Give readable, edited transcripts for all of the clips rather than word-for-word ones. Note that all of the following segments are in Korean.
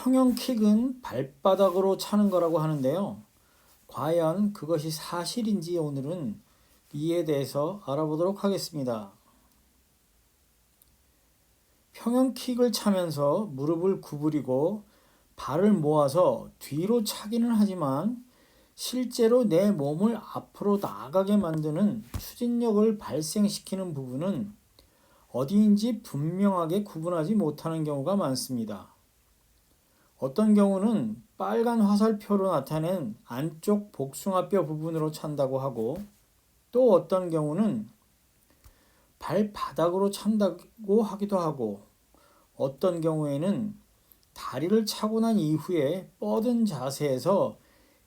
평형킥은 발바닥으로 차는 거라고 하는데요. 과연 그것이 사실인지 오늘은 이에 대해서 알아보도록 하겠습니다. 평형킥을 차면서 무릎을 구부리고 발을 모아서 뒤로 차기는 하지만 실제로 내 몸을 앞으로 나가게 만드는 추진력을 발생시키는 부분은 어디인지 분명하게 구분하지 못하는 경우가 많습니다. 어떤 경우는 빨간 화살표로 나타낸 안쪽 복숭아뼈 부분으로 찬다고 하고, 또 어떤 경우는 발바닥으로 찬다고 하기도 하고, 어떤 경우에는 다리를 차고 난 이후에 뻗은 자세에서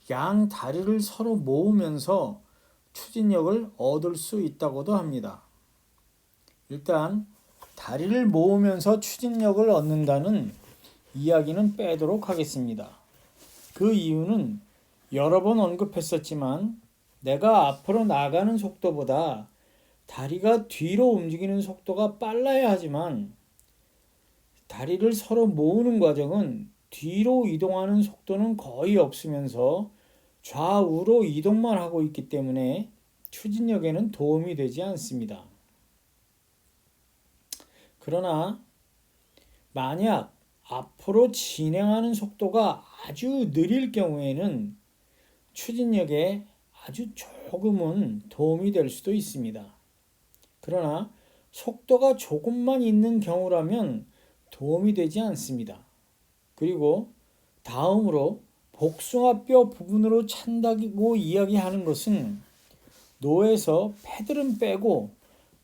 양 다리를 서로 모으면서 추진력을 얻을 수 있다고도 합니다. 일단 다리를 모으면서 추진력을 얻는다는 이야기는 빼도록 하겠습니다. 그 이유는 여러 번 언급했었지만 내가 앞으로 나가는 속도보다 다리가 뒤로 움직이는 속도가 빨라야 하지만 다리를 서로 모으는 과정은 뒤로 이동하는 속도는 거의 없으면서 좌우로 이동만 하고 있기 때문에 추진력에는 도움이 되지 않습니다. 그러나 만약 앞으로 진행하는 속도가 아주 느릴 경우에는 추진력에 아주 조금은 도움이 될 수도 있습니다. 그러나 속도가 조금만 있는 경우라면 도움이 되지 않습니다. 그리고 다음으로 복숭아뼈 부분으로 찬다고 이야기하는 것은 노에서 패들은 빼고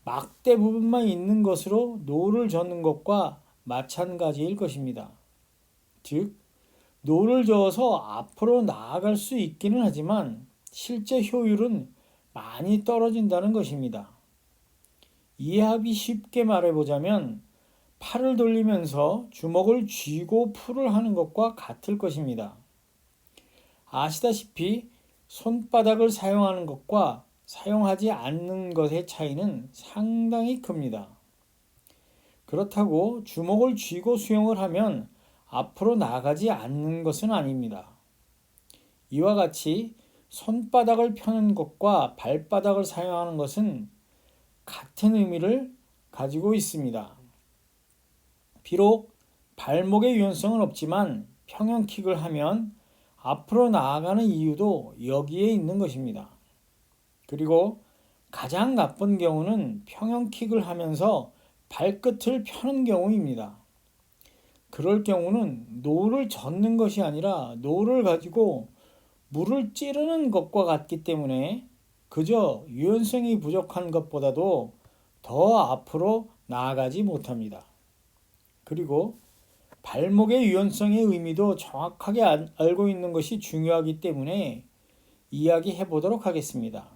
막대 부분만 있는 것으로 노를 젓는 것과 마찬가지일 것입니다. 즉, 노를 저어서 앞으로 나아갈 수 있기는 하지만 실제 효율은 많이 떨어진다는 것입니다. 이해하기 쉽게 말해보자면 팔을 돌리면서 주먹을 쥐고 풀을 하는 것과 같을 것입니다. 아시다시피 손바닥을 사용하는 것과 사용하지 않는 것의 차이는 상당히 큽니다. 그렇다고 주먹을 쥐고 수영을 하면 앞으로 나가지 않는 것은 아닙니다. 이와 같이 손바닥을 펴는 것과 발바닥을 사용하는 것은 같은 의미를 가지고 있습니다. 비록 발목의 유연성은 없지만 평형킥을 하면 앞으로 나아가는 이유도 여기에 있는 것입니다. 그리고 가장 나쁜 경우는 평형킥을 하면서 발끝을 펴는 경우입니다. 그럴 경우는 노를 젓는 것이 아니라 노를 가지고 물을 찌르는 것과 같기 때문에 그저 유연성이 부족한 것보다도 더 앞으로 나아가지 못합니다. 그리고 발목의 유연성의 의미도 정확하게 알고 있는 것이 중요하기 때문에 이야기해 보도록 하겠습니다.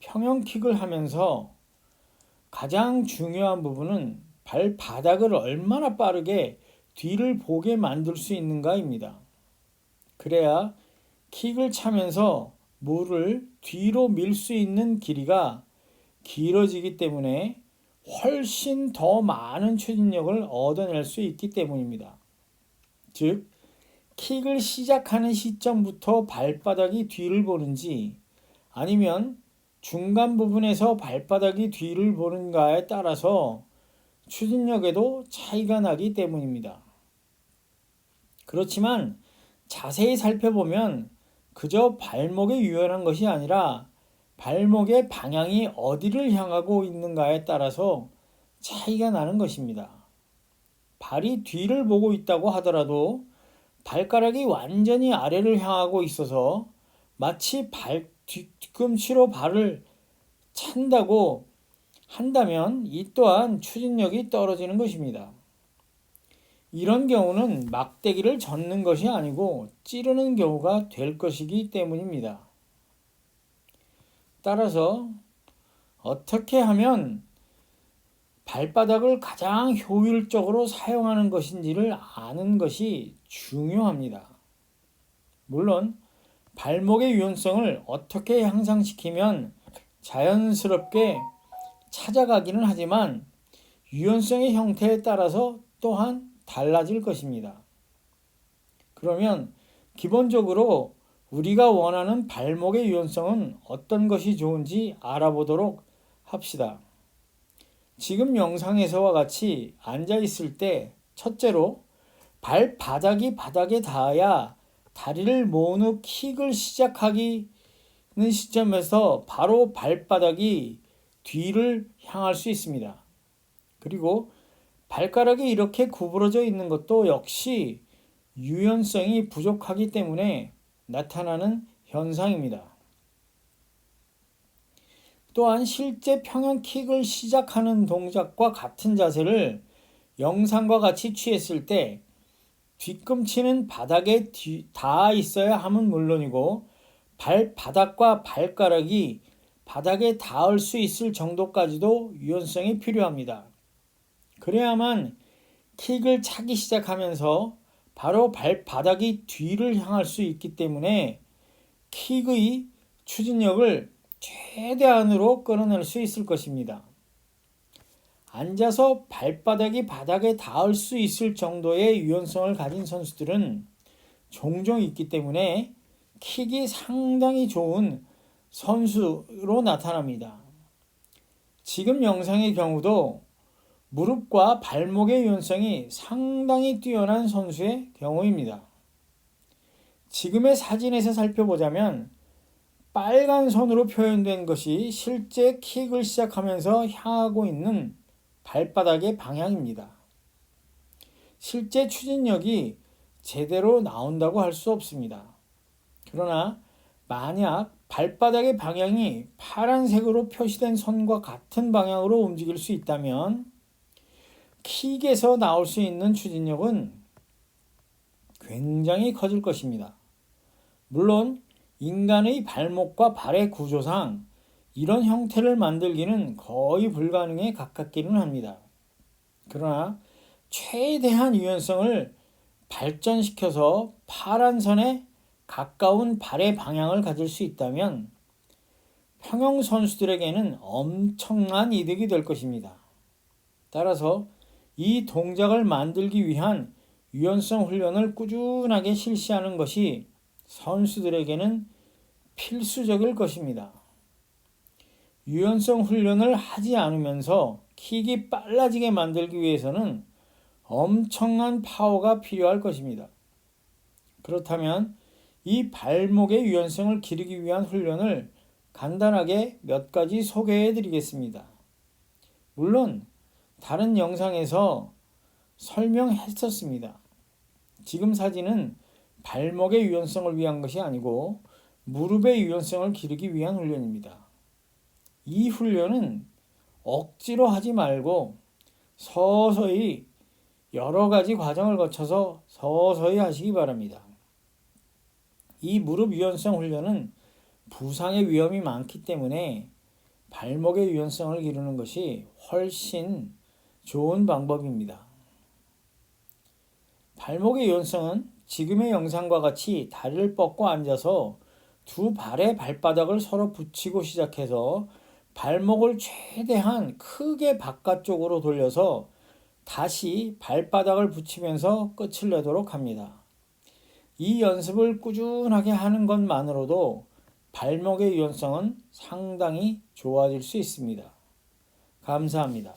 평형킥을 하면서 가장 중요한 부분은 발바닥을 얼마나 빠르게 뒤를 보게 만들 수 있는가입니다. 그래야 킥을 차면서 물을 뒤로 밀 수 있는 길이가 길어지기 때문에 훨씬 더 많은 추진력을 얻어낼 수 있기 때문입니다. 즉, 킥을 시작하는 시점부터 발바닥이 뒤를 보는지 아니면 중간 부분에서 발바닥이 뒤를 보는가에 따라서 추진력에도 차이가 나기 때문입니다. 그렇지만 자세히 살펴보면 그저 발목에 유연한 것이 아니라 발목의 방향이 어디를 향하고 있는가에 따라서 차이가 나는 것입니다. 발이 뒤를 보고 있다고 하더라도 발가락이 완전히 아래를 향하고 있어서 마치 뒤꿈치로 발을 찬다고 한다면 이 또한 추진력이 떨어지는 것입니다. 이런 경우는 막대기를 젓는 것이 아니고 찌르는 경우가 될 것이기 때문입니다. 따라서 어떻게 하면 발바닥을 가장 효율적으로 사용하는 것인지를 아는 것이 중요합니다. 물론 발목의 유연성을 어떻게 향상시키면 자연스럽게 찾아가기는 하지만 유연성의 형태에 따라서 또한 달라질 것입니다. 그러면 기본적으로 우리가 원하는 발목의 유연성은 어떤 것이 좋은지 알아보도록 합시다. 지금 영상에서와 같이 앉아 있을 때 첫째로 발바닥이 바닥에 닿아야 다리를 모은 후 킥을 시작하기는 시점에서 바로 발바닥이 뒤를 향할 수 있습니다. 그리고 발가락이 이렇게 구부러져 있는 것도 역시 유연성이 부족하기 때문에 나타나는 현상입니다. 또한 실제 평행킥을 시작하는 동작과 같은 자세를 영상과 같이 취했을 때 뒤꿈치는 바닥에 닿아 있어야 함은 물론이고 발바닥과 발가락이 바닥에 닿을 수 있을 정도까지도 유연성이 필요합니다. 그래야만 킥을 차기 시작하면서 바로 발바닥이 뒤를 향할 수 있기 때문에 킥의 추진력을 최대한으로 끌어낼 수 있을 것입니다. 앉아서 발바닥이 바닥에 닿을 수 있을 정도의 유연성을 가진 선수들은 종종 있기 때문에 킥이 상당히 좋은 선수로 나타납니다. 지금 영상의 경우도 무릎과 발목의 유연성이 상당히 뛰어난 선수의 경우입니다. 지금의 사진에서 살펴보자면 빨간 선으로 표현된 것이 실제 킥을 시작하면서 향하고 있는 발바닥의 방향입니다. 실제 추진력이 제대로 나온다고 할 수 없습니다. 그러나 만약 발바닥의 방향이 파란색으로 표시된 선과 같은 방향으로 움직일 수 있다면 킥에서 나올 수 있는 추진력은 굉장히 커질 것입니다. 물론 인간의 발목과 발의 구조상 이런 형태를 만들기는 거의 불가능에 가깝기는 합니다. 그러나 최대한 유연성을 발전시켜서 파란 선에 가까운 발의 방향을 가질 수 있다면 평영 선수들에게는 엄청난 이득이 될 것입니다. 따라서 이 동작을 만들기 위한 유연성 훈련을 꾸준하게 실시하는 것이 선수들에게는 필수적일 것입니다. 유연성 훈련을 하지 않으면서 킥이 빨라지게 만들기 위해서는 엄청난 파워가 필요할 것입니다. 그렇다면 이 발목의 유연성을 기르기 위한 훈련을 간단하게 몇 가지 소개해 드리겠습니다. 물론 다른 영상에서 설명했었습니다. 지금 사진은 발목의 유연성을 위한 것이 아니고 무릎의 유연성을 기르기 위한 훈련입니다. 이 훈련은 억지로 하지 말고 서서히 여러 가지 과정을 거쳐서 서서히 하시기 바랍니다. 이 무릎 유연성 훈련은 부상의 위험이 많기 때문에 발목의 유연성을 기르는 것이 훨씬 좋은 방법입니다. 발목의 유연성은 지금의 영상과 같이 다리를 뻗고 앉아서 두 발의 발바닥을 서로 붙이고 시작해서 발목을 최대한 크게 바깥쪽으로 돌려서 다시 발바닥을 붙이면서 끝을 내도록 합니다. 이 연습을 꾸준하게 하는 것만으로도 발목의 유연성은 상당히 좋아질 수 있습니다. 감사합니다.